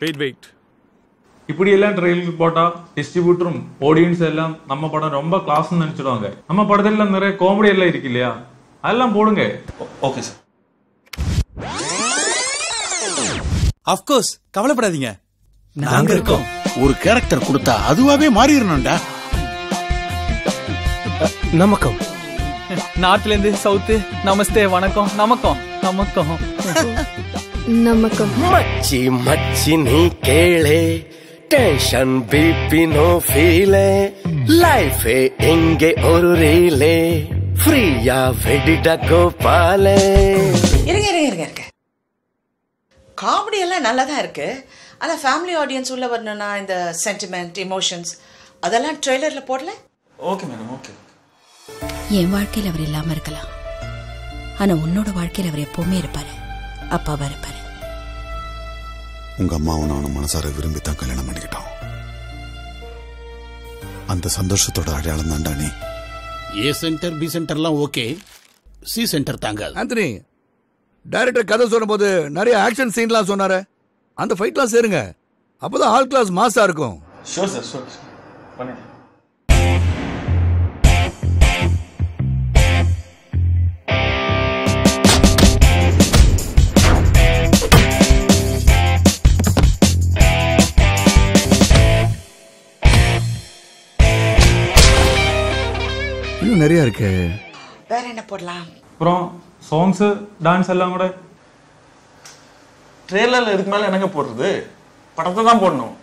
Wait. இப்படி எல்லாம் ட்ரெயிலுக்கு போட்டா டிஸ்ட்ரிபியூட்டரும் ஆடியன்ஸ் எல்லாம் நம்ம படம் ரொம்ப கிளாஸ்ன்னு நினைச்சிடுவாங்க. நம்ம படத்துல நிறைய காமெடி எல்லாம் இருக்கு இல்லையா, அதெல்லாம் போடுங்க. Okay sir. அஃப்கோர்ஸ், கவலைப்படாதீங்க, நாங்க இருக்கோம். ஒரு கேரக்டர் கொடுத்தா அதுவாவே மாறிடணும்டா. நமக்கம் நார்த்ல இருந்து சவுத். நமஸ்தே, வணக்கம். நமக்கம் நமக்கம் நமக்கம். மச்சி மச்சி நீ கேளே, டென்ஷன் பிபி நோ ஃபீலே, லைஃப் எங்கே ஒரு ரீலே, ஃப்ரீயா வெடிடா கோபாலே. இருங்க. காமெடி எல்லாம் நல்லதா இருக்கு. ஆனா ஃபேமிலி ஆடியன்ஸ் உள்ள வரணும்னா இந்த சென்டிமெண்ட், எமோஷன்ஸ் அதெல்லாம் ட்ரெய்லர்ல போடல. Okay madam, okay. என் வாழ்க்கையில் அவர் இல்லாம இருக்கலாம், ஆனா உன்னோட வாழ்க்கையில் அவர் எப்பவுமே இருப்பாரு. அப்பாவா இருப்பாரு. உங்க அம்மாவும் நானும் மனசார விரும்பித்தான் கல்யாணம் பண்ணிக்கிட்டோம். அந்த சந்தோஷத்தோட அடையாளம் தான்டா நீ. ஏ சென்டர் பி சென்டர்லாம் ஓகே, சி சென்டர் தாங்காது. ஆந்தனி, டைரக்டர் கதை சொல்லும் போது நிறைய ஆக்ஷன் சீன்லாம் சொன்னாரு. அந்த ஃபைட்லாம் சேருங்க, அப்பதான் ஆல் கிளாஸ் மாஸா இருக்கும். ஷூர் சார், ஷூர் பண்ணி. இன்னும் நிறைய இருக்கு. வேற என்ன போடலாம்? அப்புறம் சாங்ஸ், டான்ஸ் எல்லாம் கூட ட்ரெய்லர்ல இதுக்கு மேல என்னங்க போடுறது? படத்தை தான் போடணும்.